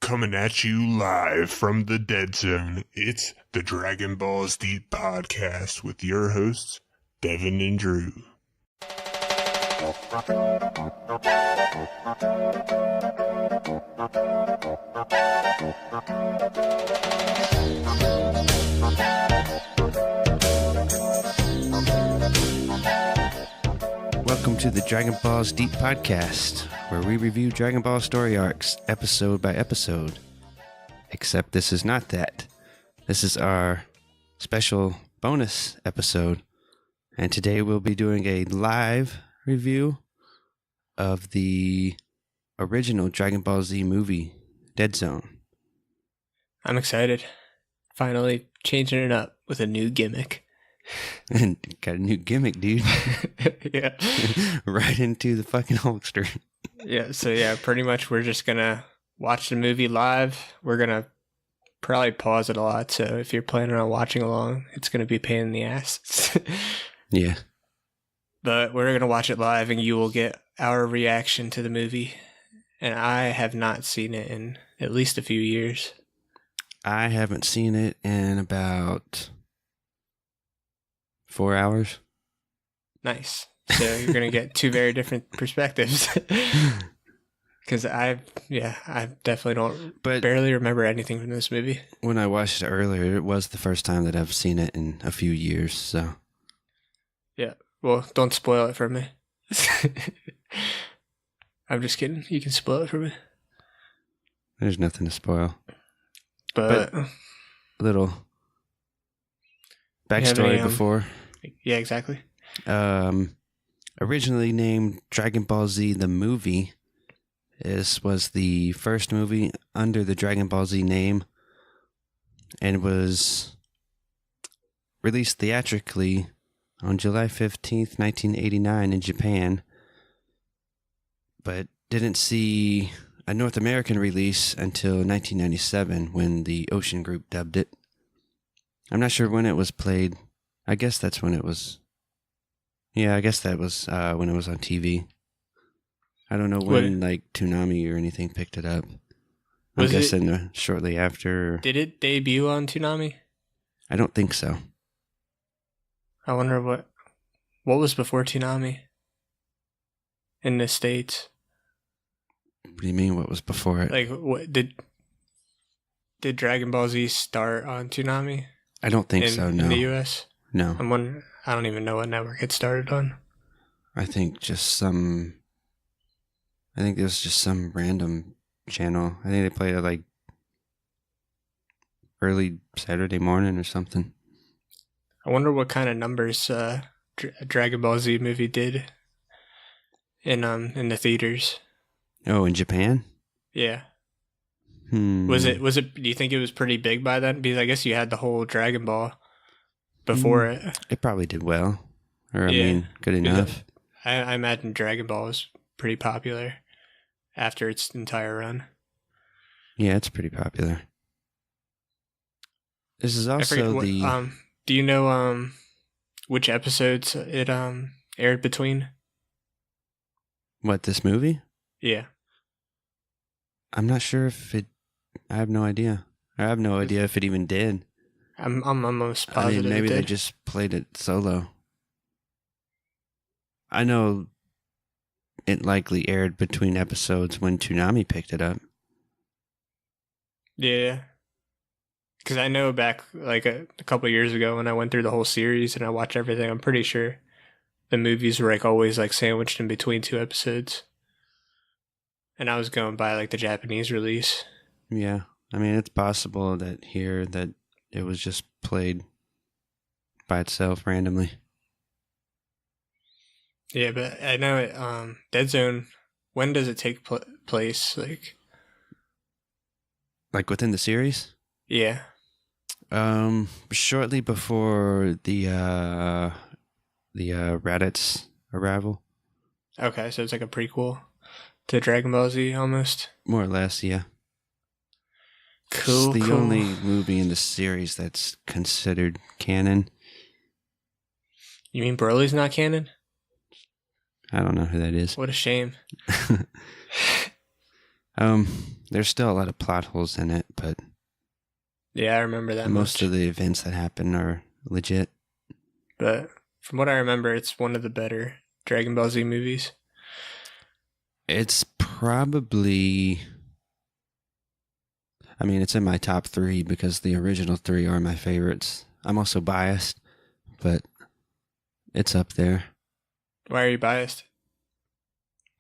Coming at you live from the Dead Zone, it's the Dragon Balls Deep Podcast with your hosts, Devin and Drew. Welcome to the Dragon Balls Deep Podcast, where we review Dragon Ball story arcs episode by episode. Except this is not that. This is our special bonus episode, and today we'll be doing a live review of the original Dragon Ball Z movie, Dead Zone. I'm excited. Finally changing it up with a new gimmick. And got a new gimmick, dude. Yeah. Right into the fucking Hulkster. So pretty much we're just gonna watch the movie live. We're gonna probably pause it a lot, so if you're planning on watching along, it's gonna be a pain in the ass. Yeah. But we're gonna watch it live and you will get our reaction to the movie. And I have not seen it in at least a few years. I haven't seen it in about 4 hours. Nice. So you're going to get two very different perspectives. Because I definitely barely remember anything from this movie. When I watched it earlier, it was the first time that I've seen it in a few years, so. Yeah. Well, don't spoil it for me. I'm just kidding. You can spoil it for me. There's nothing to spoil. But a little backstory before. Yeah, exactly. Originally named Dragon Ball Z the movie, this was the first movie under the Dragon Ball Z name and was released theatrically on July 15th, 1989 in Japan, but didn't see a North American release until 1997 when the Ocean Group dubbed it. I'm not sure when it was played. I guess that's when it was. Yeah, I guess that was when it was on TV. I don't know when, Toonami or anything picked it up. I'm guessing shortly after. Did it debut on Toonami? I don't think so. I wonder what was before Toonami in the States. What do you mean? What was before it? Like, what did Dragon Ball Z start on Toonami? I don't think so. No. In the U.S. No. I'm wondering. I don't even know what network it started on. I think it was just some random channel. I think they played it like early Saturday morning or something. I wonder what kind of numbers Dragon Ball Z movie did in the theaters. Oh, in Japan? Yeah. Was it? Do you think it was pretty big by then? Because I guess you had the whole Dragon Ball before it. It probably did well. Or, good enough. I imagine Dragon Ball was pretty popular after its entire run. Yeah, it's pretty popular. This is also do you know which episodes it aired between? What, this movie? Yeah. I'm not sure if it. I have no idea. I have no idea if it even did. I'm almost positive. I mean, maybe it did. they just played it solo. I know it likely aired between episodes when Toonami picked it up. Yeah. Because I know back like a couple years ago when I went through the whole series and I watched everything, I'm pretty sure the movies were always sandwiched in between two episodes. And I was going by the Japanese release. Yeah. I mean, it's possible that it was just played by itself randomly. Yeah, but I know it. Dead Zone. When does it take place? Like within the series? Yeah. Shortly before the Raditz arrival. Okay, so it's like a prequel to Dragon Ball Z almost. More or less, yeah. Cool. It's the only movie in the series that's considered canon. You mean Broly's not canon? I don't know who that is. What a shame. There's still a lot of plot holes in it, but Yeah, I remember that most much. of the events that happen are legit. But from what I remember, it's one of the better Dragon Ball Z movies. It's probably... I mean, it's in my top 3 because the original 3 are my favorites. I'm also biased, but it's up there. Why are you biased?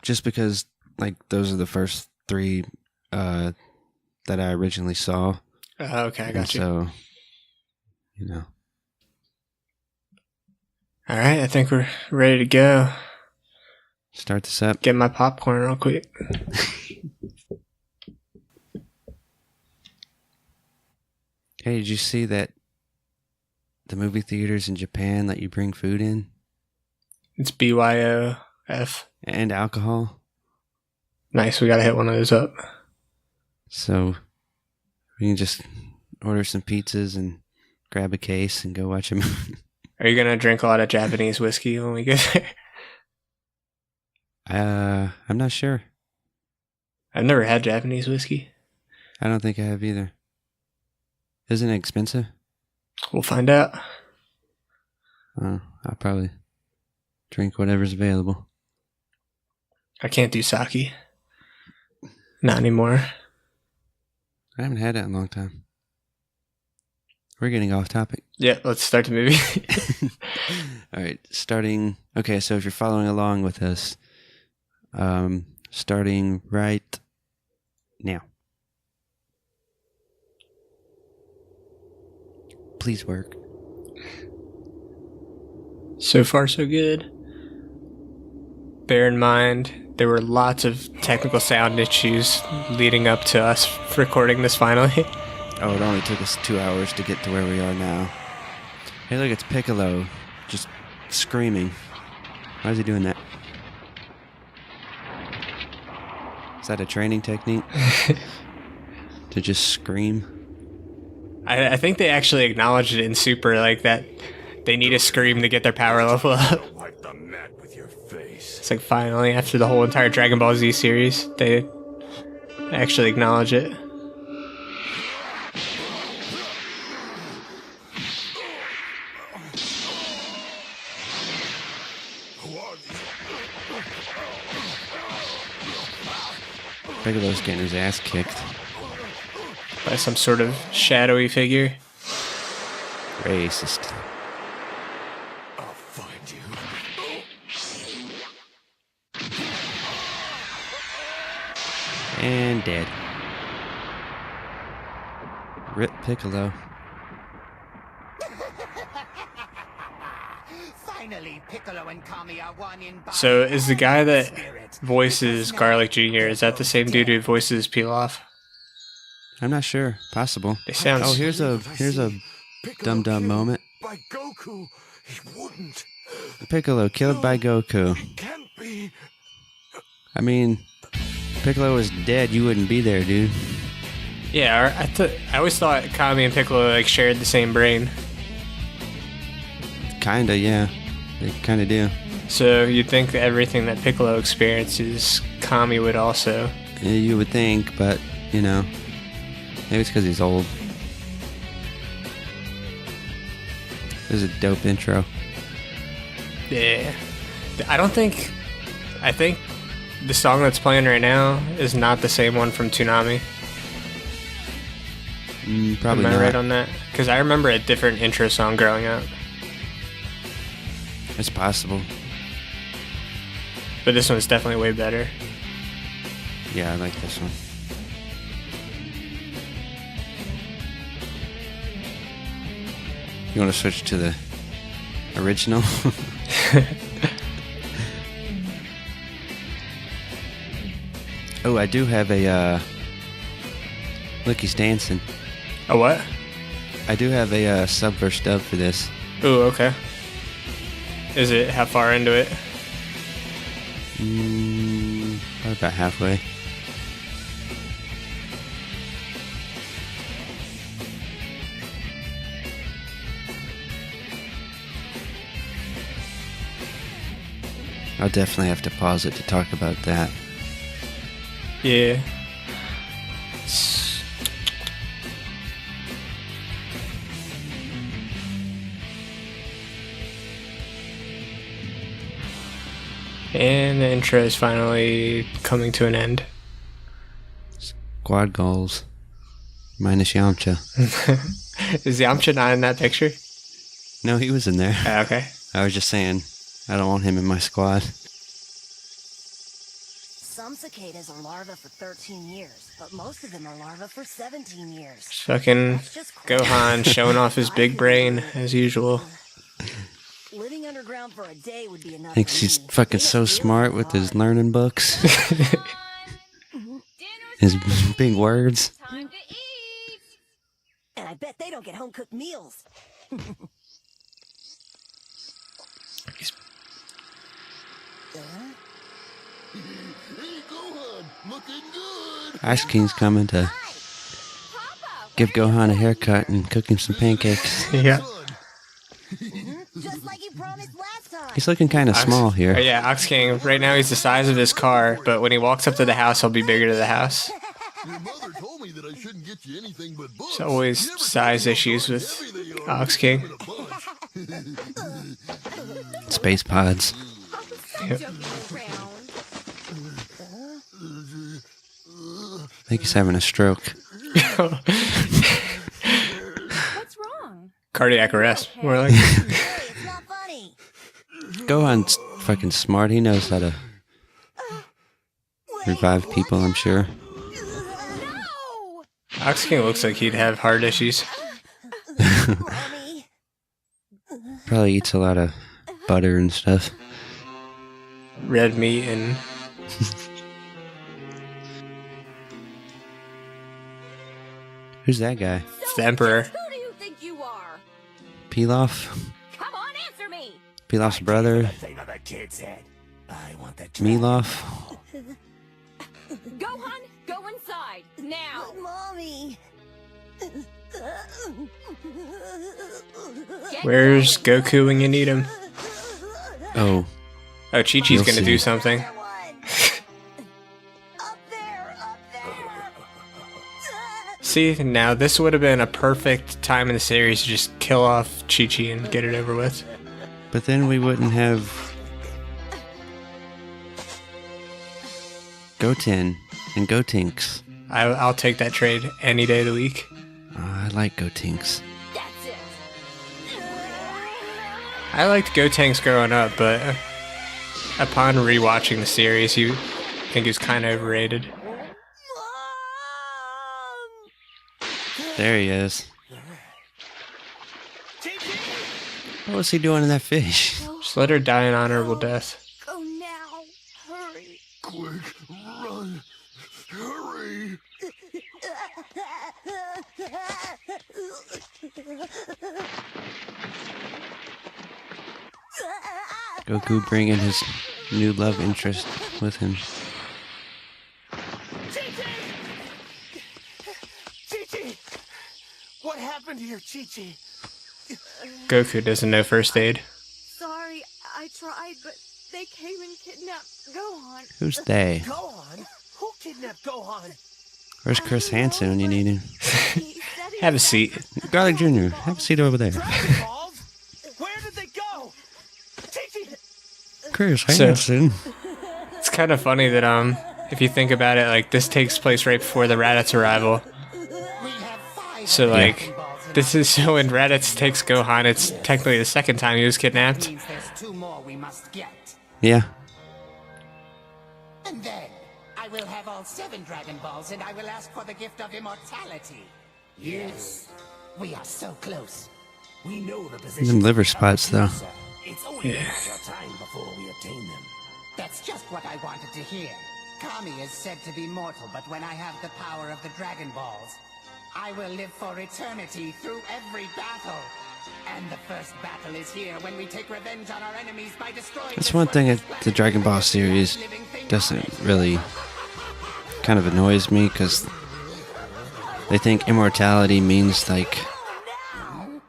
Just because, like, those are the first 3 that I originally saw. Okay, I got you. So, you know. All right, I think we're ready to go. Start this up. Get my popcorn real quick. Hey, did you see that the movie theaters in Japan let you bring food in? It's BYOF. And alcohol? Nice, we gotta hit one of those up. So we can just order some pizzas and grab a case and go watch a movie. Are you gonna drink a lot of Japanese whiskey when we get there? I'm not sure. I've never had Japanese whiskey. I don't think I have either. Isn't it expensive? We'll find out. I'll probably drink whatever's available. I can't do sake. Not anymore. I haven't had it in a long time. We're getting off topic. Yeah, let's start the movie. All right, starting... Okay, so if you're following along with us, starting right now. Please work. So far, so good. Bear in mind, there were lots of technical sound issues leading up to us recording this finally. Oh, it only took us 2 hours to get to where we are now. Hey, look, it's Piccolo. Just screaming. Why is he doing that? Is that a training technique? To just scream? I think they actually acknowledged it in Super, like that they need a scream to get their power level up. Wipe the mat with your face. It's like finally, after the whole entire Dragon Ball Z series, they actually acknowledge it. Piccolo's getting his ass kicked. By some sort of shadowy figure. Racist. I'll find you. And dead. Rip Piccolo. Finally, Piccolo and Kami are one in body. So is the guy that Spirit. voices Garlic Jr., is that the same dude who voices Pilaf? I'm not sure. Possible. They sound... Oh, here's a Piccolo dumb killed moment. By Goku. He wouldn't. Piccolo killed by Goku. It can't be. I mean, Piccolo was dead. You wouldn't be there, dude. Yeah, I always thought Kami and Piccolo like shared the same brain. Kinda, yeah. They kinda do. So you'd think that everything that Piccolo experiences, Kami would also. Yeah, you would think, but, you know, maybe it's because he's old. This is a dope intro. Yeah. I think the song that's playing right now is not the same one from Toonami. Probably Am I not. right on that? Because I remember a different intro song growing up. It's possible. But this one's definitely way better. Yeah, I like this one. You want to switch to the original? Oh, I do have a, look, he's dancing. A what? I do have a sub verse dub for this. Ooh, okay. Is it how far into it? Probably about halfway. I'll definitely have to pause it to talk about that. Yeah. And the intro is finally coming to an end. Squad goals. Minus Yamcha. Is Yamcha not in that picture? No, he was in there. Okay. I was just saying, I don't want him in my squad. Some cicadas are larvae for 13 years, but most of them are larvae for 17 years. Fucking Gohan showing off his big brain as usual. Living underground for a day would be enough. Thinks he's fucking so smart with his learning books. His big words. And I bet they don't get home-cooked meals. Ice King's coming to give Gohan a haircut and cook him some pancakes. Yeah. Just like you promised last time. He's looking kind of small Oh, here. yeah, Ox King. Right now he's the size of his car, but when he walks up to the house, he'll be bigger to the house. Your mother told me that I shouldn't get you anything but books. There's always size issues with Ox King. Space pods. Yep. I think he's having a stroke. What's wrong? Cardiac arrest, more like. It's not funny. Gohan's fucking smart. He knows how to revive people, I'm sure. No! Ox King looks like he'd have heart issues. Mommy. Probably eats a lot of butter and stuff. Red meat and Who's that guy? it's the Emperor. Who do you think you are? Pilaf? Come on, answer me! Pilaf's brother? Thing of a kid's head. I want that. Milaf? Gohan, go inside, now! Mommy. Get Where's going. Goku when you need him? Oh, Oh, Chi-Chi's You'll gonna see. do something. Up there, up there. See, now this would have been a perfect time in the series to just kill off Chi-Chi and get it over with. but then we wouldn't have Goten and Gotinks. I'll take that trade any day of the week. I like Gotinks. That's it! I liked Gotenks growing up, but upon rewatching the series, I think he was kind of overrated. There he is. What was he doing in that fish? Just let her die an honorable death. Go now! Hurry! Quick, run, hurry. Goku bringing his new love interest with him. Chi-Chi! What happened here, Chi-Chi? Goku doesn't know first aid. Sorry, I tried, but they came and kidnapped Gohan. Who's they? Gohan? Who kidnapped Gohan? Where's Chris Hansen when you need him? He said he Have a was seat. Garlic Jr., have a seat over there. Dragon Balls? Where did they go? Chi-Chi! Chris So- Hansen. It's kind of funny that if you think about it, like this takes place right before the Raditz arrival. We have 5 So like, Dragon Balls in this is so when Raditz takes Gohan, it's technically the second time he was kidnapped. means there's 2 more we must get. Yeah. And then, I will have all 7 Dragon Balls and I will ask for the gift of immortality. Yes. We are so close. We know the position. Them liver spots, though. It's only a matter of time before we obtain them. That's just what I wanted to hear. Kami is said to be mortal, but when I have the power of the Dragon Balls, I will live for eternity through every battle. And the first battle is here when we take revenge on our enemies by destroying. That's this one thing worthless that the Dragon Ball series living thing doesn't on it. really kind of annoys me because they think immortality means like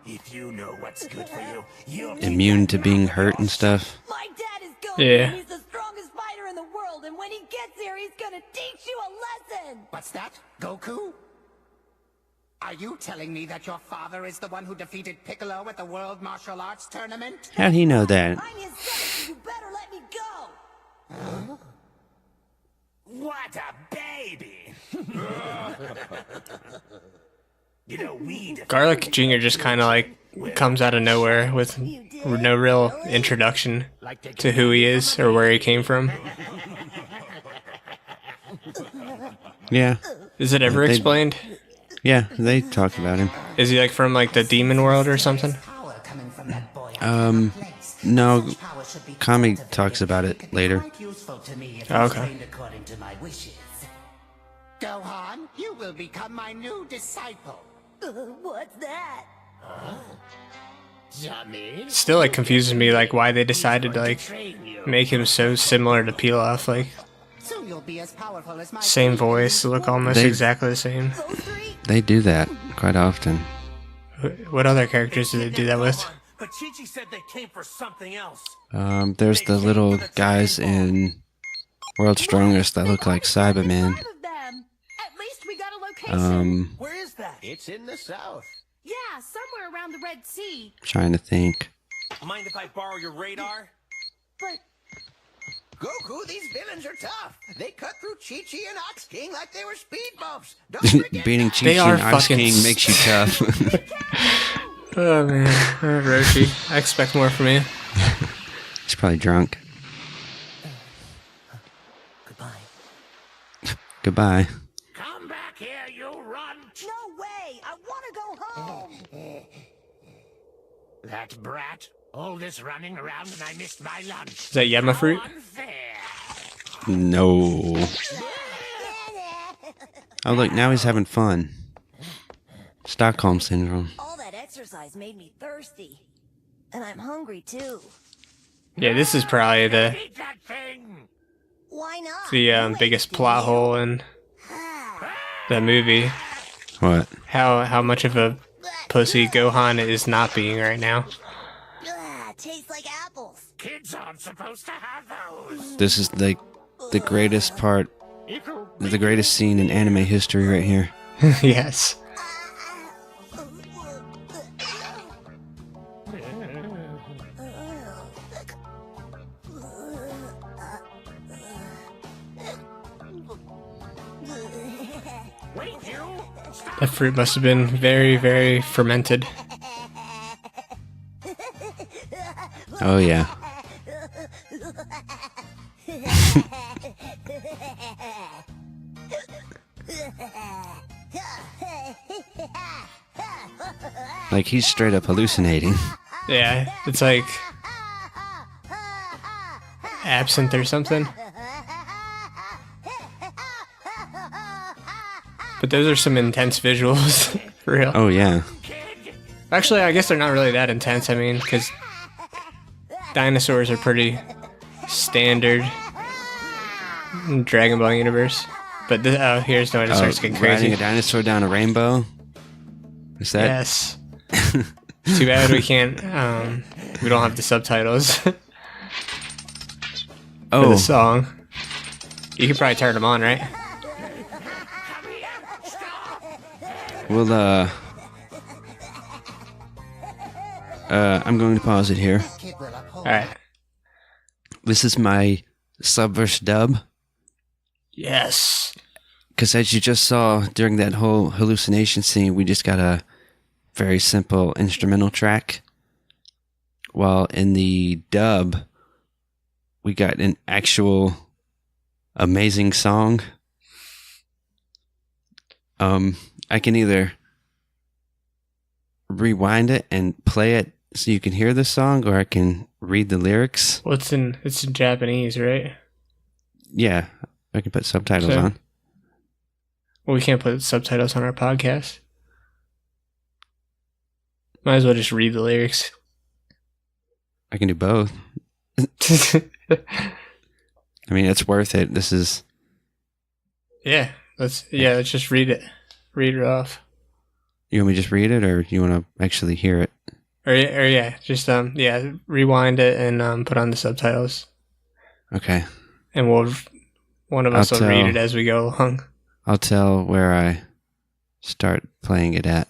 If you know what's good for you, you'll immune to being hurt and stuff. My dad is Goku. Yeah. He's the strongest fighter in the world, and when he gets here, he's gonna teach you a lesson. What's that? Goku? Are you telling me that your father is the one who defeated Piccolo at the World Martial Arts Tournament? How'd he know that? I'm his son, so you better let me go. What a baby! You know, Garlic Jr. just kind of like comes out of nowhere with no real introduction to who he is or where he came from. Yeah. Is it ever explained? Yeah, they talk about him. Is he like from like the demon world or something? No, Kami talks about it later. Okay. Gohan, you will become my new disciple. What's that? Still like confuses me like why they decided to like make him so similar to Pilaf, like Soon you'll be as powerful as my same voice, look almost They- exactly the same. They do that quite often. What other characters do they do that with? But Chi-Chi said they came for something else. There's the little guys in World's Strongest that look like Cybermen. Five of them. At least we got a location. Where is that? It's in the south. Yeah, somewhere around the Red Sea. Trying to think. Mind if I borrow your radar? But Goku, these villains are tough. They cut through Chi-Chi and Ox King like they were speed bumps. Don't forget Beating that. Chi-Chi They are and Ox fucking King makes you tough. Oh man, Roshi, I expect more from you. He's probably drunk. Goodbye. Come back here, you runt! No way! I want to go home! That brat. All this running around and I missed my lunch. Is that Yama fruit? Unfair. No. Oh, look, now he's having fun. Stockholm Syndrome. All that exercise made me thirsty. And I'm hungry too. Yeah, this is probably the Eat that thing! Why not? biggest plot hole in the movie. What? How much of a pussy Gohan is not being right now. Tastes like apples. Kids aren't supposed to have those. This is the greatest part, the greatest scene in anime history right here. Yes. That fruit must have been very, very fermented. Oh, yeah. Like he's straight up hallucinating. Yeah, it's like absinthe or something. But those are some intense visuals, for real. Oh, yeah. Actually, I guess they're not really that intense. I mean, because dinosaurs are pretty standard in Dragon Ball universe. But here's when it starts getting Riding crazy. a dinosaur down a rainbow? Is that? Yes. Too bad we can't. We don't have the subtitles for Oh, the song. You could probably turn them on, right? well, I'm going to pause it here. All right. This is my sub versus dub. Yes. Because as you just saw during that whole hallucination scene, we just got a very simple instrumental track. While in the dub, we got an actual amazing song. I can either rewind it and play it so you can hear the song, or I can read the lyrics. Well, it's in Japanese, right? Yeah, I can put subtitles So- on. Well, we can't put subtitles on our podcast. Might as well just read the lyrics. I can do both. I mean, it's worth it. This is... let's just read it. Read it off. You want me to just read it, or you want to actually hear it? Or yeah, just rewind it and put on the subtitles, Okay. and one of us I'll will read tell- it as we go along. I'll tell where I start playing it at.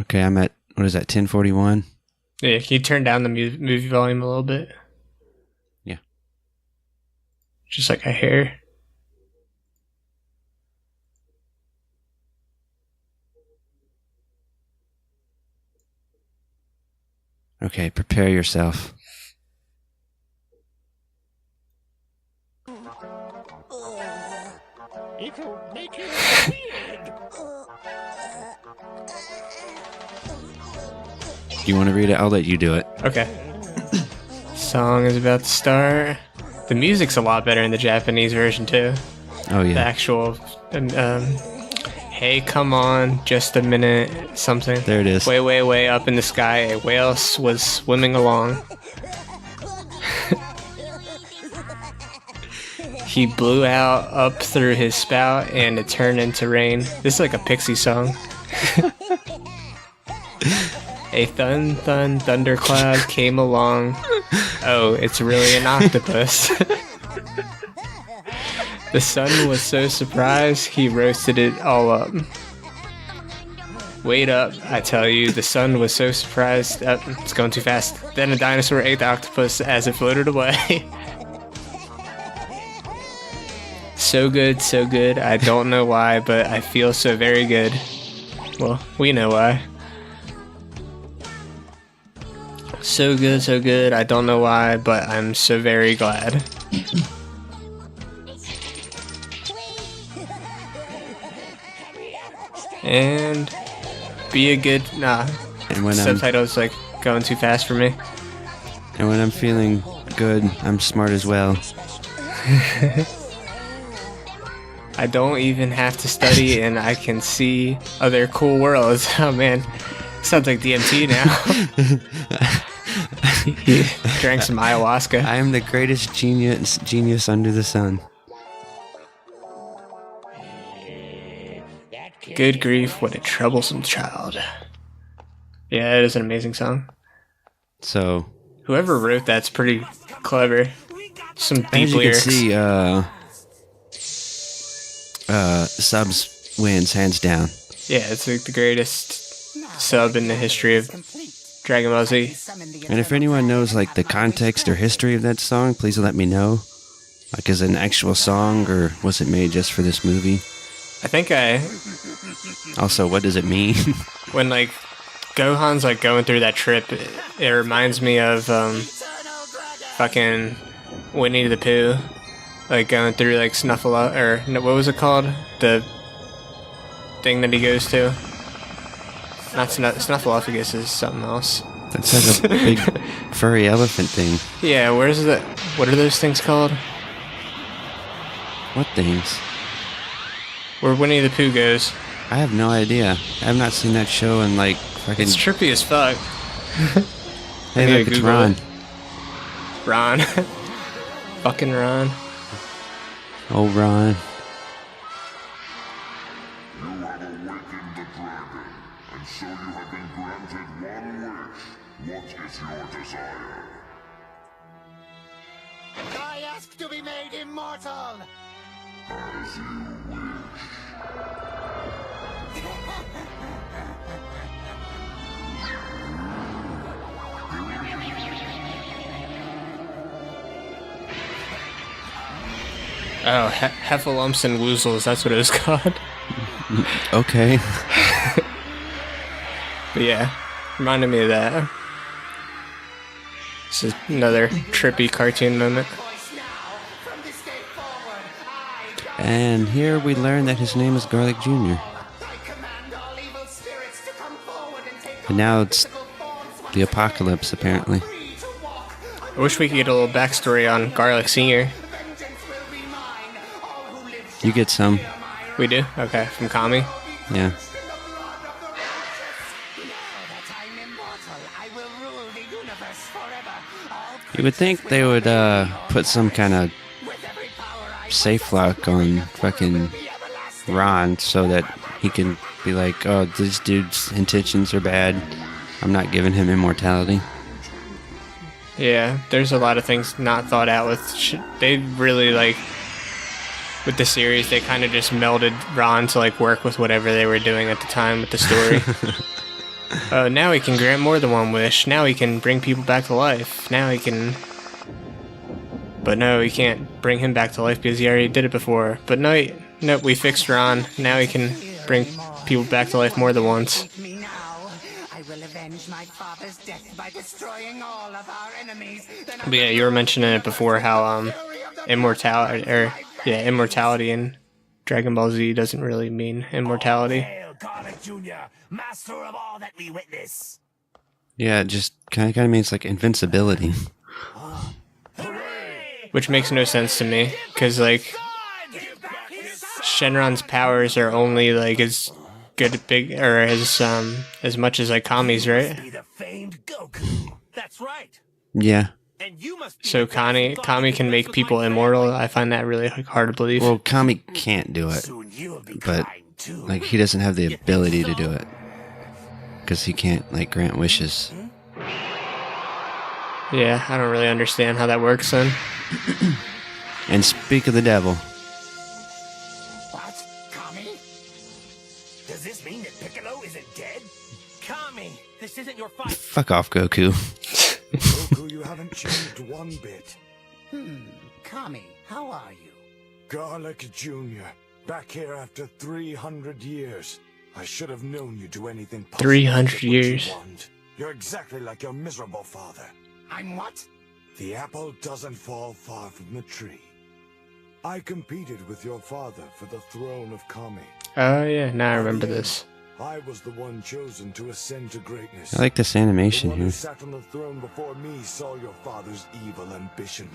Okay, I'm at What is that, 1041? Yeah, can you turn down the movie volume a little bit? Yeah. Just like I hear. Okay, prepare yourself. You want to read it? I'll let you do it. Okay. Song is about to start. The music's a lot better in the Japanese version too. Oh, The yeah. actual, hey, come on, just a minute, something. There it is. Way, way, way up in the sky, a whale was swimming along. He blew out up through his spout and it turned into rain. This is like a Pixie song. A thundercloud came along. Oh, it's really an octopus. The sun was so surprised, he roasted it all up. Wait up, I tell you, the sun was so surprised. It's going too fast. Then a dinosaur ate the octopus as it floated away. So good, so good. I don't know why, but I feel so very good. Well, we know why. So good, so good. I don't know why, but I'm so very glad. And be a good... Nah. And when Subtitles like going too fast for me. I'm feeling good, I'm smart as well. I don't even have to study and I can see other cool worlds. Oh man, sounds like DMT now. He drank some ayahuasca. I am the greatest genius under the sun. Good grief, what a troublesome child. Yeah, it is an amazing song. So, Whoever wrote that's pretty clever. Some deep as you lyrics. can see, subs wins hands down. Yeah, it's like the greatest sub in the history of Dragon Ball Z. And if anyone knows like the context or history of that song, please let me know. Like, is it an actual song or was it made just for this movie? I think Also, what does it mean? when like Gohan's like going through that trip, it reminds me of fucking Winnie the Pooh, like going through like Snuffleupagus, or no, what was it called? The thing that he goes to. Not Snuffleupagus is something else. That's like a big furry elephant thing. Yeah, where's the? What are those things called? What things? Where Winnie the Pooh goes. I have no idea. I have not seen that show in like fucking... It's trippy as fuck. Hey, I look, it's Google Ron. it. Ron. Fucking Ron. Oh, Ron. You have awakened the dragon, and so you have been granted one wish. What is your desire? I ask to be made immortal! As you wish. Oh, Heffalumps and Woozles, that's what it was called. Okay. But yeah, reminded me of that. This is another trippy cartoon moment. And here we learn that his name is Garlic Jr. And now it's the apocalypse, apparently. I wish we could get a little backstory on Garlic Sr. You get some. We do? Okay, from Kami. Yeah. You would think they would put some kind of safe lock on fucking Ron so that he can be like, oh, this dude's intentions are bad. I'm not giving him immortality. Yeah, there's a lot of things not thought out with... They really, like... With the series, they kind of just melded Ron to, like, work with whatever they were doing at the time with the story. Oh, now he can grant more than one wish. Now he can bring people back to life. Now he can... But no, he can't bring him back to life because he already did it before. But no, nope, we fixed Ron. Now he can bring people back to life more than once. Me now. I will avenge my father's death by destroying all of our enemies. Then But yeah, you were mentioning it before how immortality in Dragon Ball Z doesn't really mean immortality. Hail, Garlic Jr., master of all that we witness. Yeah, it just kind of means like invincibility. Which makes no sense to me, because like Shenron's powers are only like as good big or as much as like Kami's, right? Be the famed Goku. That's right. Yeah. And you must be So Kami can make people immortal. I find that really like, hard to believe. Well, Kami can't do it, soon you'll be but crying too. like he doesn't have the ability to do it because he can't like grant wishes. Yeah, I don't really understand how that works then. And speak of the devil, What? Kami? Does this mean that Piccolo isn't dead? Kami, this isn't your fight. fuck off, Goku. Goku, you haven't changed one bit. Kami, how are you? Garlic Jr., back here after 300 years. I should have known you'd do anything possible 300 to get what you years. want. You're exactly like your miserable father. I'm what? The apple doesn't fall far from the tree. I competed with your father for the throne of Kami. Oh yeah, now I remember this. I was the one chosen to ascend to greatness. I like this The animation one who here. sat on the throne before me saw your father's evil ambition.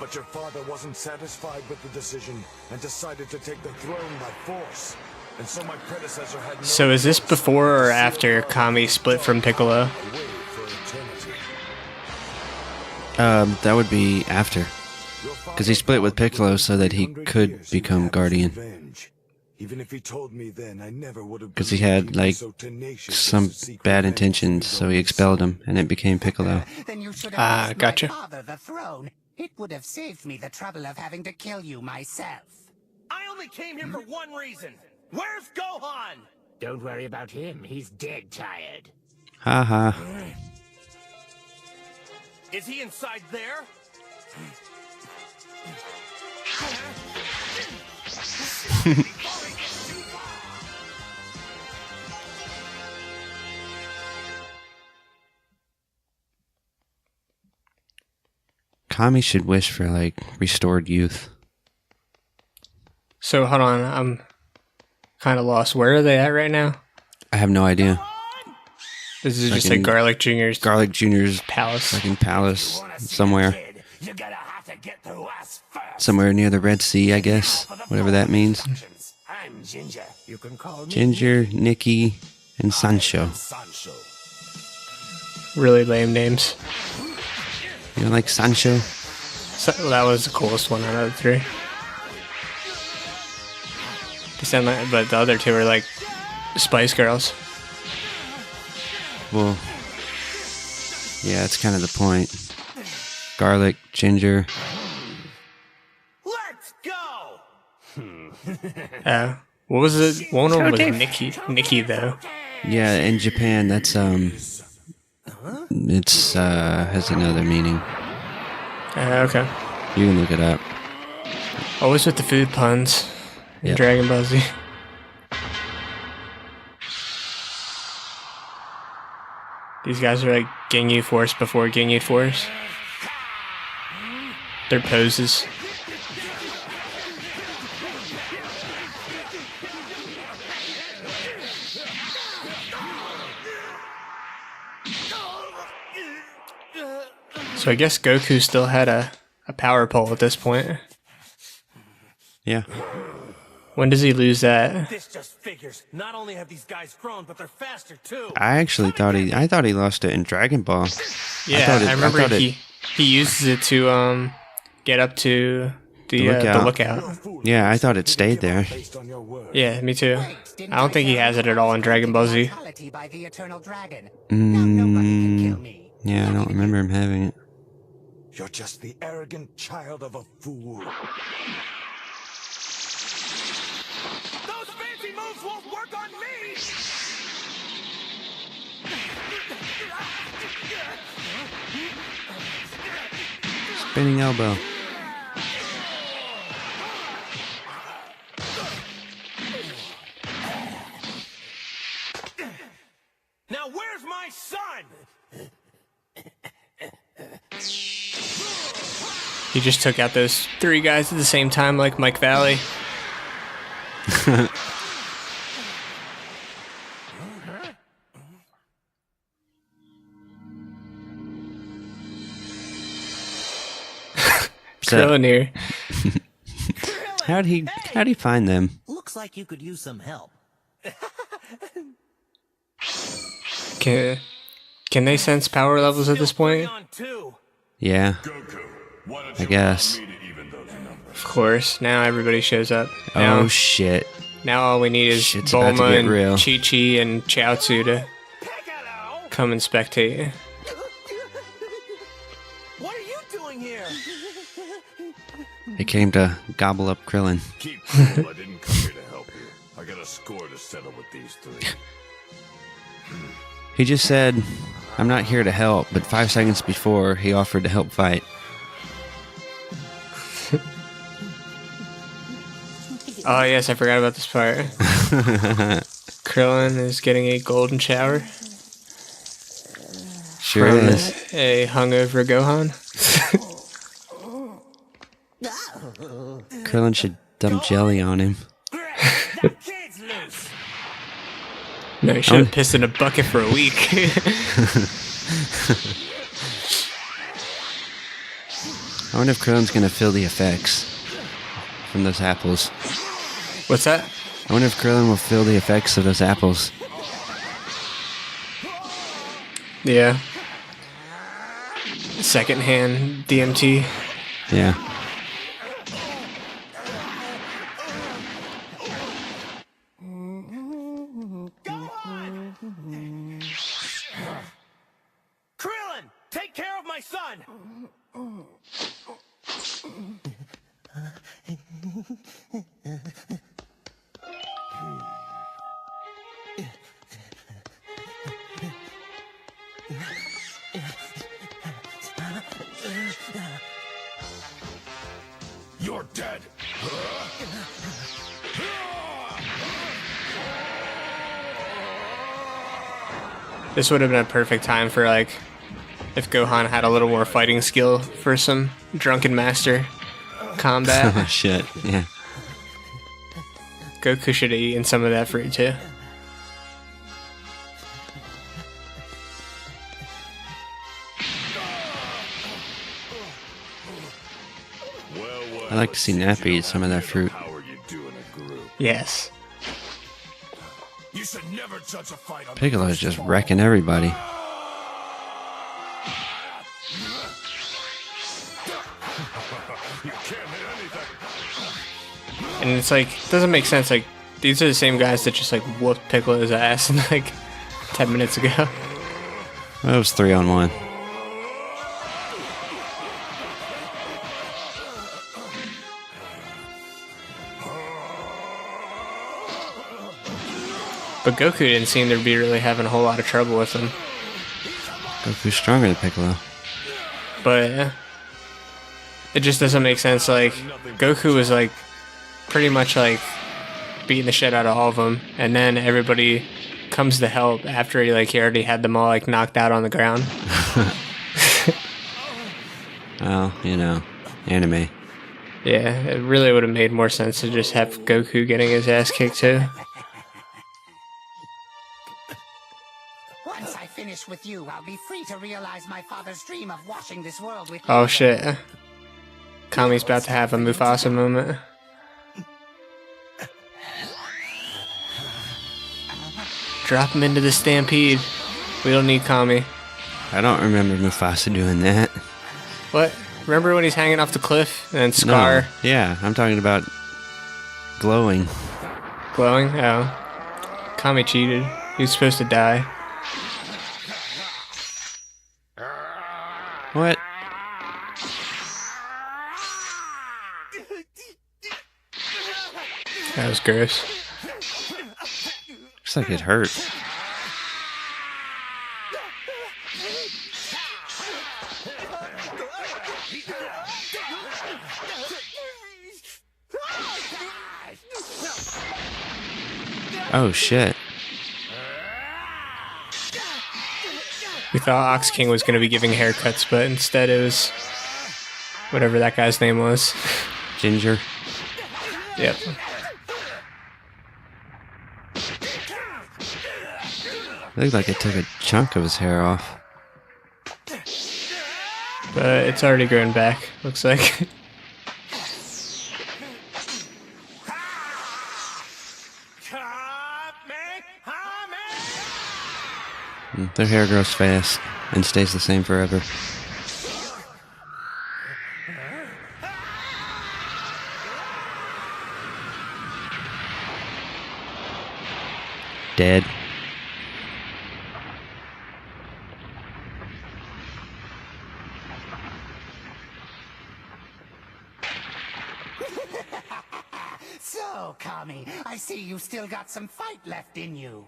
But your father wasn't satisfied with the decision and decided to take the throne by force. And so my predecessor had no So is this choice before or but to after seal Kami split from Piccolo? away for eternity. That would be after. Because he split with Piccolo so that he could become Guardian. Even if he told me then, I never would have 'Cause he believed had, he'd be like, so tenacious some as to seek bad revenge intentions, for so he the expelled him, and it became Piccolo. Then you should have Ah, asked gotcha. my father the throne. It would have saved me the trouble of having to kill you myself. I only came here for one reason. Where's Gohan? Don't worry about him. He's dead tired. Haha. Is he inside there? Kami should wish for, like, restored youth. So hold on, I'm kind of lost. Where are they at right now? I have no idea. This is just Fucking like Garlic Jr.'s Garlic Jr.'s palace. fucking palace somewhere. Kid, you're gonna have to get through us first. Somewhere near the Red Sea, I guess. Whatever that means. I'm Ginger. You can call me Ginger, Nikki, and Sancho. Sancho. Really lame names. You don't like Sancho? So, that was the coolest one out of the three. They sound like, but the other two are like Spice Girls. Well, yeah, that's kind of the point. Garlic, ginger. Let's go! What was it? One of them was Nikki though. Yeah, in Japan, that's it's has another meaning. Okay. You can look it up. Always with the food puns in Yep. Dragon Ball Z. These guys are like Ginyu Force before Ginyu Force. Their poses. So I guess Goku still had a power pole at this point. Yeah. When does he lose that? This just figures. Not only have these guys grown, but they're faster too. I actually thought he lost it in Dragon Ball. Yeah, I remember thought he uses it to get up to the lookout. Yeah, I thought it stayed there. Based on your word. Yeah, me too. Didn't I don't think he has it at all in Dragon Ball Z. Immortality by the eternal dragon. Now nobody can kill me. Yeah, I don't remember him having it. You're just the arrogant child of a fool. work on me! Spinning elbow. Now where's my son? He just took out those 3 guys at the same time like Mike Valley. Krillin here. How'd he find them? Looks like you could use some help. Can they sense power levels at this point? Yeah. I guess. Of course. Now everybody shows up. Oh Now, shit. now all we need is Shit's about to Bulma get and real. Chi-Chi and Chaozu to come and spectate. What are you doing here? They came to gobble up Krillin. Keep cool, I didn't come here to help you. I got a score to settle with these 3. He just said, I'm not here to help, but 5 seconds before, he offered to help fight. Oh yes, I forgot about this part. Krillin is getting a golden shower Sure from is. a hungover Gohan. Krillin should dump jelly on him. That kid's loose. No, he should have pissed in a bucket for a week. I wonder if Krillin's gonna feel the effects from those apples. What's that? I wonder if Krillin will feel the effects of those apples. Yeah. Secondhand DMT. Yeah. Krillin, take care of my son. You're dead. This would have been a perfect time for, like, if Gohan had a little more fighting skill for some drunken master combat. Oh shit. Yeah. Goku should have eaten some of that fruit too. I'd like to see Nappy eat some of that fruit. Yes. You should never judge a fight on Piccolo's just wrecking everybody. And it's like, it doesn't make sense. Like, these are the same guys that just like whooped Piccolo's ass like 10 minutes ago. That was 3-on-1. But Goku didn't seem to be really having a whole lot of trouble with him. Goku's stronger than Piccolo. But it just doesn't make sense. Like, Goku was like pretty much like beating the shit out of all of them, and then everybody comes to help after he already had them all like knocked out on the ground. Well, you know, anime. Yeah, it really would have made more sense to just have Goku getting his ass kicked too. Once I finish with you, I'll be free to realize my father's dream of washing this world with Oh shit. Kami's about to have a Mufasa moment. Drop him into the stampede. We don't need Kami. I don't remember Mufasa doing that. What? Remember when he's hanging off the cliff and then Scar No. Yeah, I'm talking about glowing. glowing? Oh. Kami cheated. He was supposed to die. What? That was gross. Looks like it hurt. Oh shit. We thought Ox King was going to be giving haircuts, but instead it was whatever that guy's name was. Ginger. Yep. Looked like it took a chunk of his hair off. But it's already grown back, looks like. Their hair grows fast and stays the same forever. Dead. So, Kami, I see you still got some fight left in you.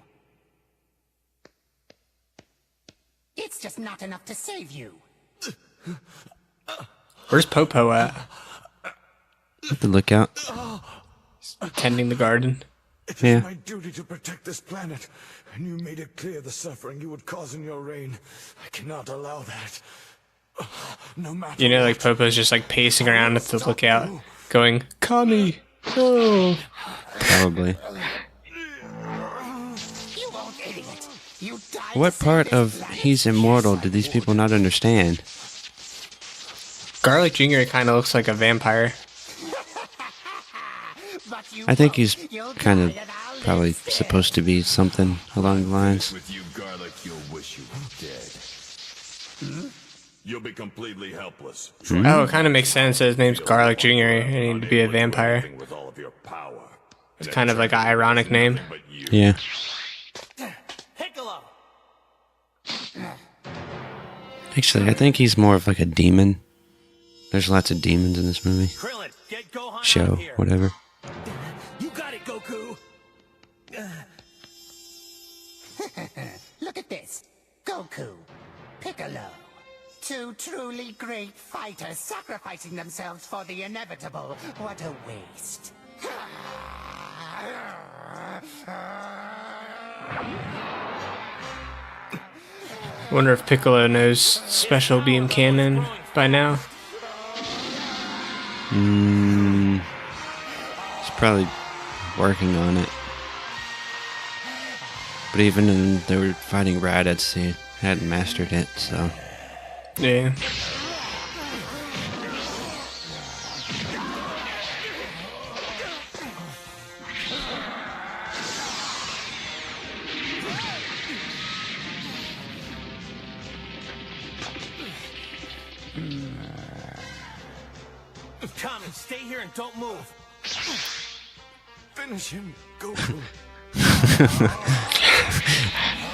It's just not enough to save you. Where's Popo at? At the lookout. Tending the garden. It Yeah. is my duty to protect this planet, and you made it clear the suffering you would cause in your reign. I cannot allow that. No matter You know, like what. Popo's just like pacing around at the lookout, going, Kami, no. Probably. You old idiot. You died What to save part this of planet. he's immortal did these people not understand? Garlic Jr. kind of looks like a vampire. But you I think won't. he's You'll kind die of and I'll live probably instead. supposed to be something along the lines. With you, Garlic, you'll wish you were dead. You'll be completely helpless. Oh, it kind of makes sense that his name's Garlic Jr. and he need to be a vampire. With all of your power. It's kind of like an ironic name. But you. Yeah. Piccolo! Actually, I think he's more of like a demon. There's lots of demons in this movie. Krillin, get Gohan Show, out here. whatever. You got it, Goku! Look at this. Goku. Piccolo. Two truly great fighters sacrificing themselves for the inevitable. What a waste. Wonder if Piccolo knows Special Beam Cannon by now. He's probably working on it. But even when they were fighting Raditz, he hadn't mastered it, so... Yeah. Kami, stay here and don't move. Finish him, Goku.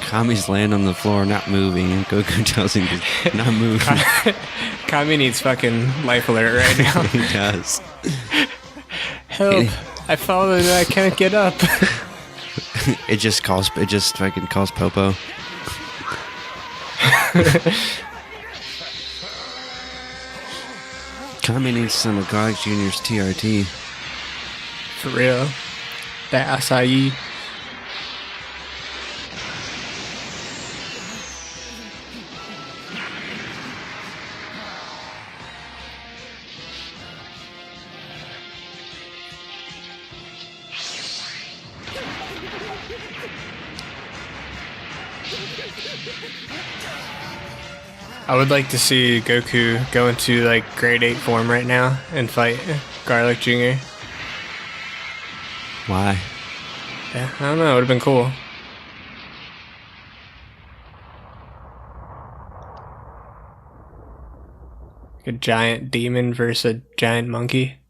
Kami's laying on the floor, not moving, and Goku tells him to not move. Kami needs fucking life alert right now. He does. Help! I fallen and I can't get up. It just fucking calls Popo. Kami needs some of Garlic Jr.'s TRT. For real. That acai. I would like to see Goku go into like grade 8 form right now and fight Garlic Jr. Why? Yeah, I don't know, it would have been cool. A giant demon versus a giant monkey.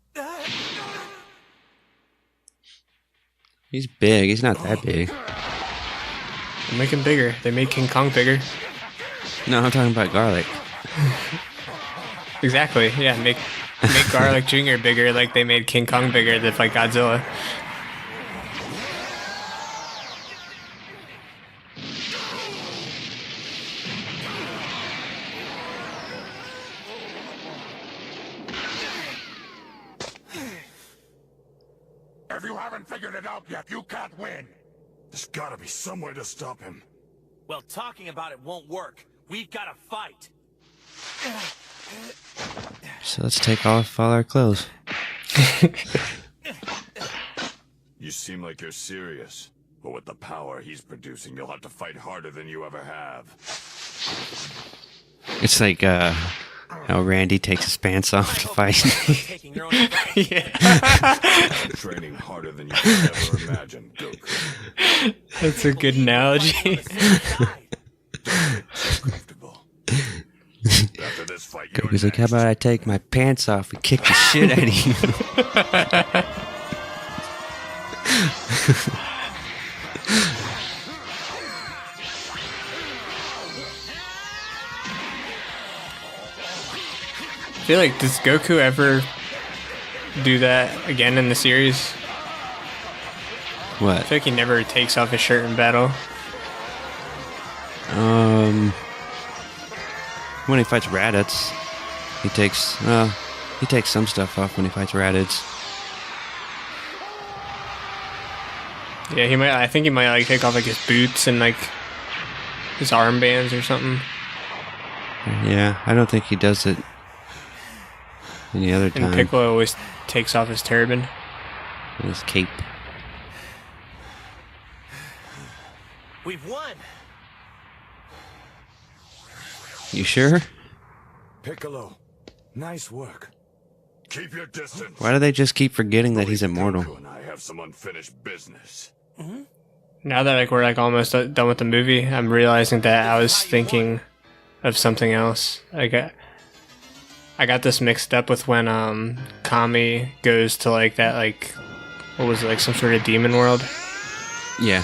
He's big. He's not that big. They make him bigger. They made King Kong bigger. No, I'm talking about Garlic. Exactly. Yeah, make Garlic Jr. bigger like they made King Kong bigger to fight Godzilla. If you haven't figured it out yet, you can't win. There's gotta be some way to stop him. Well, talking about it won't work. We've got to fight. So let's take off all our clothes. You seem like you're serious. But with the power he's producing, you'll have to fight harder than you ever have. It's like how Randy takes his pants off to fight. Taking your own advice. Yeah. Training harder than you could ever imagine, Goku. That's a good analogy. Comfortable. After this fight, you're Goku's like, how about I take my pants off and kick the shit out of you? I feel like, does Goku ever do that again in the series? What? I feel like he never takes off his shirt in battle. When he fights Raditz, he takes some stuff off when he fights Raditz. Yeah, he might. I think he might like take off like his boots and like his armbands or something. Yeah, I don't think he does it any other time. And Piccolo always takes off his turban. And his cape. We've won. You sure? Piccolo, nice work. Keep your distance. Why do they just keep forgetting that he's immortal? Goku and I have some unfinished business. Now that like we're like almost done with the movie, I'm realizing that I was thinking of something else. I got this mixed up with when Kami goes to like that like what was it, like some sort of demon world. Yeah.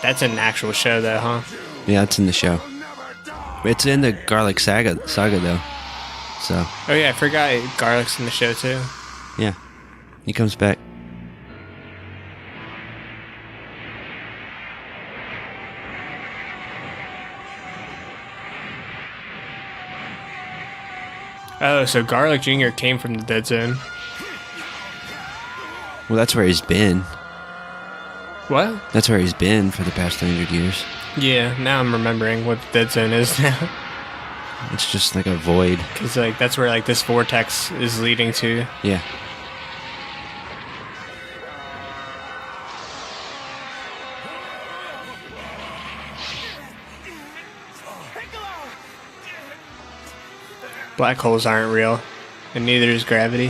That's an actual show though, huh? Yeah, it's in the show. It's in the Garlic saga though. So. Oh yeah, I forgot Garlic's in the show too. Yeah. He comes back. Oh, so Garlic Jr. came from the Dead Zone. Well, that's where he's been. What? That's where he's been for the past 100 years. Yeah, now I'm remembering what the Dead Zone is now. It's just like a void. Because like that's where like this vortex is leading to. Yeah. Black holes aren't real, and neither is gravity.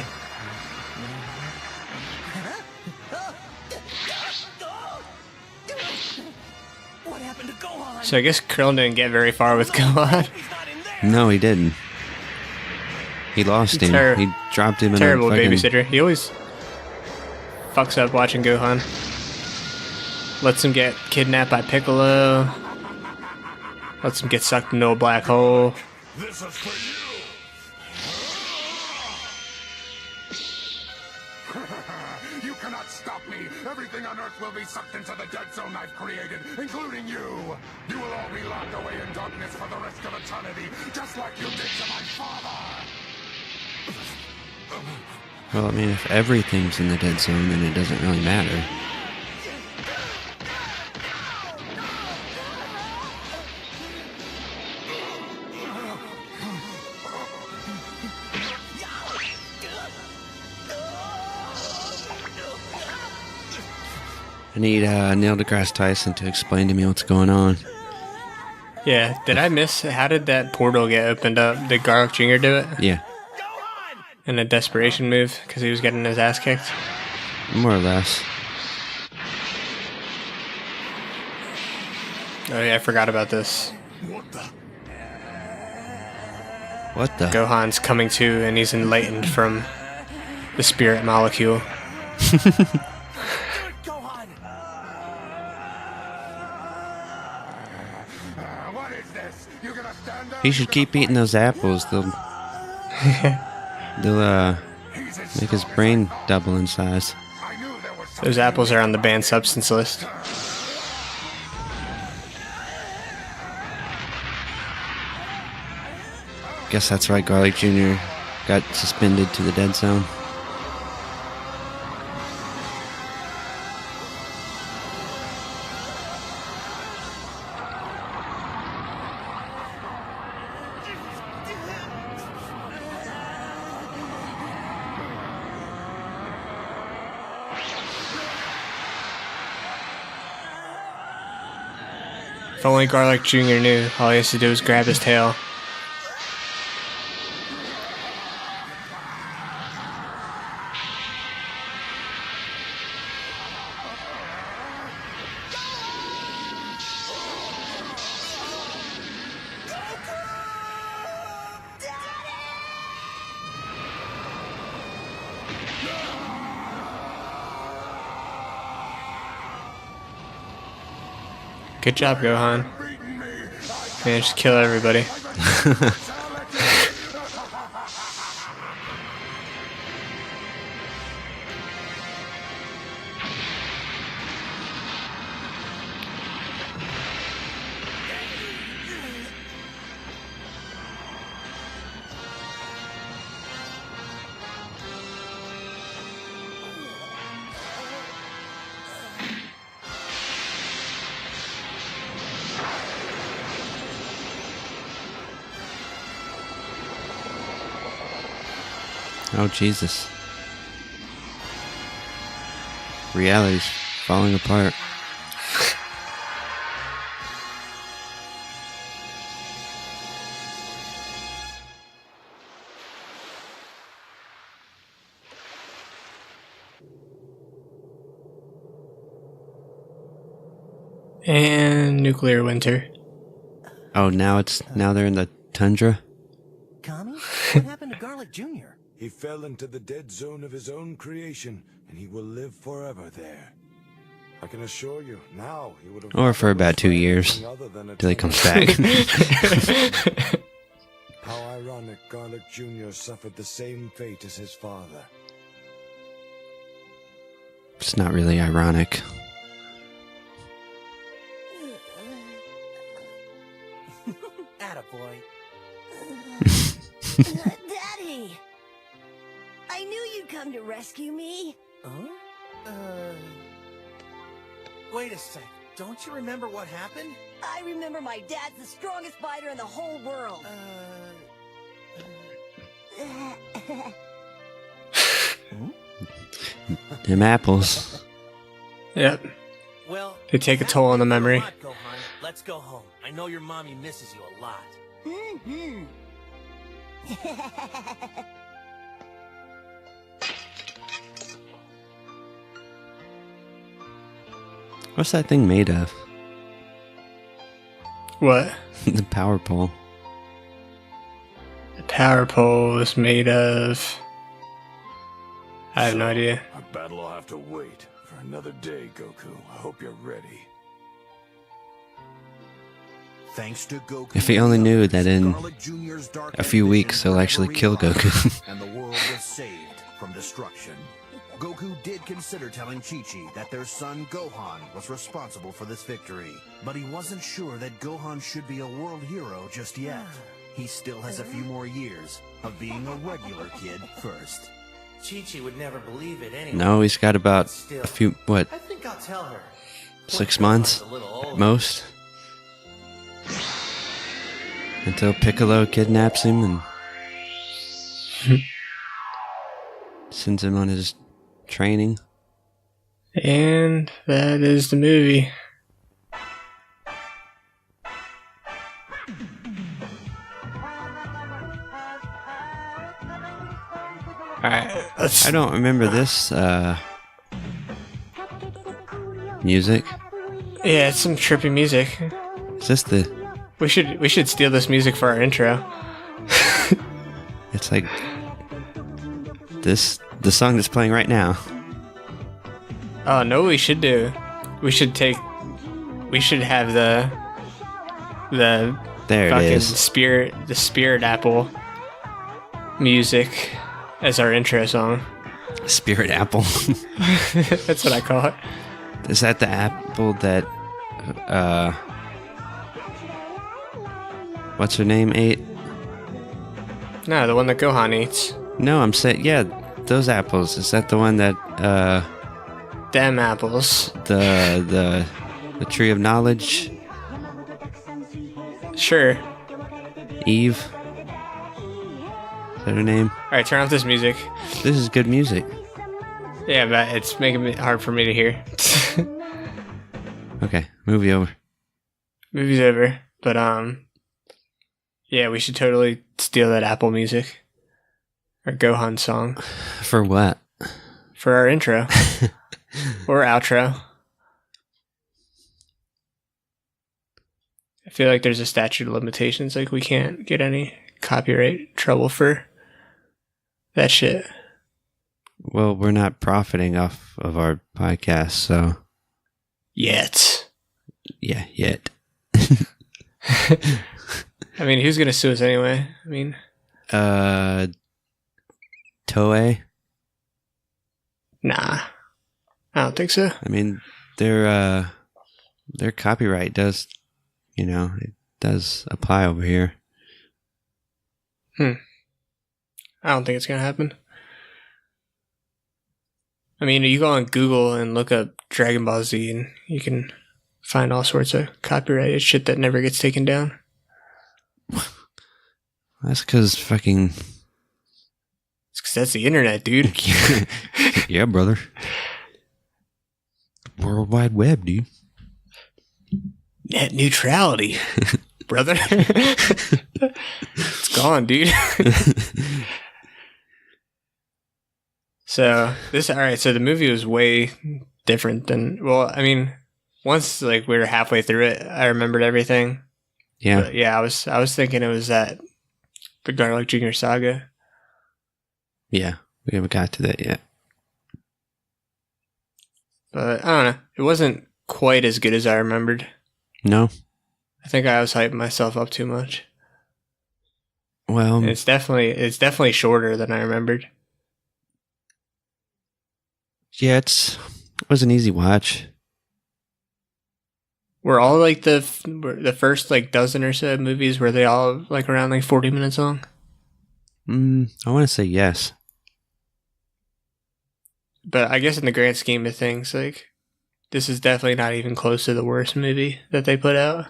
What happened to Gohan? So I guess Krillin didn't get very far with Gohan. No, he didn't. He lost him. He dropped him in terrible a fucking... babysitter. He always fucks up watching Gohan. Lets him get kidnapped by Piccolo. Lets him get sucked into a black hole. This is for you. You cannot stop me. Everything on Earth will be sucked into the dead zone I've created, including you. You will all be locked away in darkness for the rest of eternity, just like you did to my father. Well, I mean, if everything's in the dead zone, then it doesn't really matter. I need Neil deGrasse Tyson to explain to me what's going on. Yeah, did I miss? How did that portal get opened up? Did Garlic Jr. do it? Yeah. In a desperation move because he was getting his ass kicked? More or less. Oh yeah, I forgot about this. What the? Gohan's coming to and he's enlightened from the spirit molecule. He should keep eating those apples. They'll make his brain double in size. Those apples are on the banned substance list. Guess that's why Garlic Jr. got suspended to the dead zone. If only Garlic Jr. knew, all he has to do is grab his tail. Good job, Gohan. Man, just kill everybody. Oh, Jesus. Reality's falling apart. And nuclear winter. Oh, now they're in the tundra? Kami, what happened to Garlic Jr.? He fell into the dead zone of his own creation, and he will live forever there. I can assure you, now he would have... Or for about 2 years, till he comes back. How ironic Garlic Jr. suffered the same fate as his father. It's not really ironic. Attaboy. Daddy! I knew you'd come to rescue me. Wait a sec. Don't you remember what happened? I remember my dad's the strongest fighter in the whole world. Them apples. Yep. Well, They take a toll on the memory. Come on, Gohan. Let's go home. I know your mommy misses you a lot. Mm-hmm. What's that thing made of? What? The power pole. The power pole is made of... I have no idea. Our battle will have to wait for another day, Goku. I hope you're ready. Thanks to Goku, If he only knew that in Garlic Jr.'s dark a few ambition weeks he'll actually forever kill realized, Goku. and the world was saved from destruction. Goku did consider telling Chi-Chi that their son Gohan was responsible for this victory, but he wasn't sure that Gohan should be a world hero just yet. He still has a few more years of being a regular kid first. Chi-Chi would never believe it anyway. No, he's got about Still, a few, what, I think I'll tell her. 6 When months Gohan's a little at older. most? Until Piccolo kidnaps him and sends him on his training. And that is the movie. Alright, let's... I don't remember this music. Yeah, it's some trippy music. Is this the... We should steal this music for our intro. It's like... the song that's playing right now. Oh, no, we should do. We should have the There it fucking is. the spirit apple music as our intro song. Spirit apple. That's what I call it. Is that the apple that... what's her name ate? No, the one that Gohan eats. No, I'm saying... Yeah, those apples. Is that the one that... Them apples. the tree of knowledge? Sure. Eve? Is that her name? Alright, turn off this music. This is good music. Yeah, but it's making it hard for me to hear. Okay, movie over. movie's over. But yeah, we should totally steal that Apple Music or Gohan song For what? for our intro or outro. I feel like there's a statute of limitations. Like, we can't get any copyright trouble for that shit. Well, we're not profiting off of our podcast, so. Yet. Yeah, yet. I mean, who's gonna sue us anyway? I mean, Toei? Nah. I don't think so. I mean, their copyright does, it does apply over here. I don't think it's gonna happen. I mean, you go on Google and look up Dragon Ball Z and you can find all sorts of copyrighted shit that never gets taken down. That's because fucking... It's because that's the internet, dude. Yeah, brother. World Wide Web, dude. Net neutrality, brother. It's gone, dude. So the movie was way different than, well, I mean, once like we were halfway through it, I remembered everything. Yeah. But yeah, I was thinking it was the Garlic Jr. saga. Yeah, we haven't got to that yet. But I don't know. It wasn't quite as good as I remembered. No? I think I was hyping myself up too much. Well, And it's definitely shorter than I remembered. yeah, it was an easy watch. Were all like the first like dozen or so movies, were they all like around like 40 minutes long? I want to say yes. But I guess in the grand scheme of things, like, this is definitely not even close to the worst movie that they put out.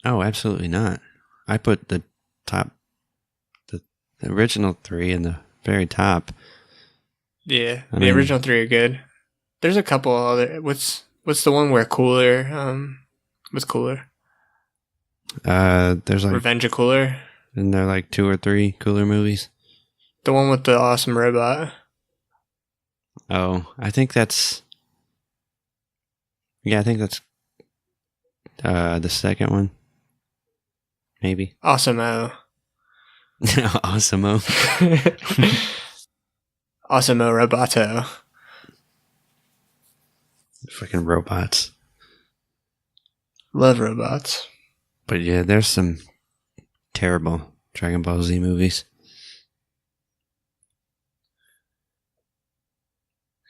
Oh, absolutely not. I put the original 3 in the very top. Yeah, I the mean, original 3 are good. There's a couple other. What's the one where Cooler? What's Cooler? There's like Revenge of Cooler. And there are like 2 or 3 Cooler movies. The one with the awesome robot. Oh, I think that's. Yeah, I think that's the second one. Maybe. Awesome-o. Awesome-o. Awesome-o Roboto. Freaking robots. Love robots. But yeah, there's some terrible Dragon Ball Z movies.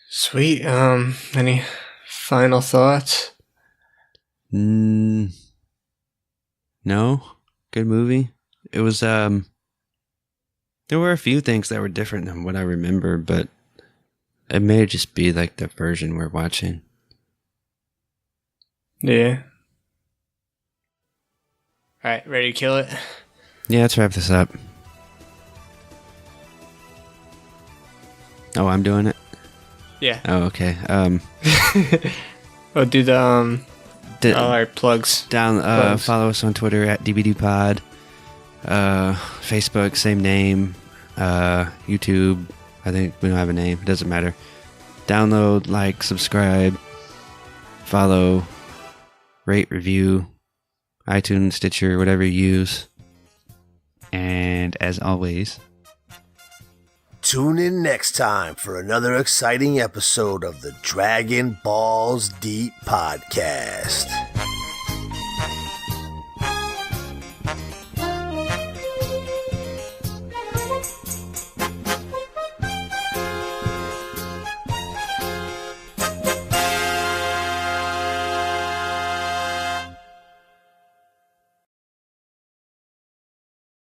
Sweet. Any final thoughts? No. Good movie. It was, there were a few things that were different than what I remember, but it may just be like the version we're watching. Yeah. Alright, ready to kill it? Yeah, let's wrap this up. Oh, I'm doing it? Yeah. Oh, okay. Oh, do the all our plugs. Plugs. Follow us on Twitter at DBDpod. Facebook, same name. YouTube, I think we don't have a name. It doesn't matter. Download, like, subscribe, follow, rate, review, iTunes, Stitcher, whatever you use. And as always, tune in next time for another exciting episode of the Dragon Balls Deep Podcast.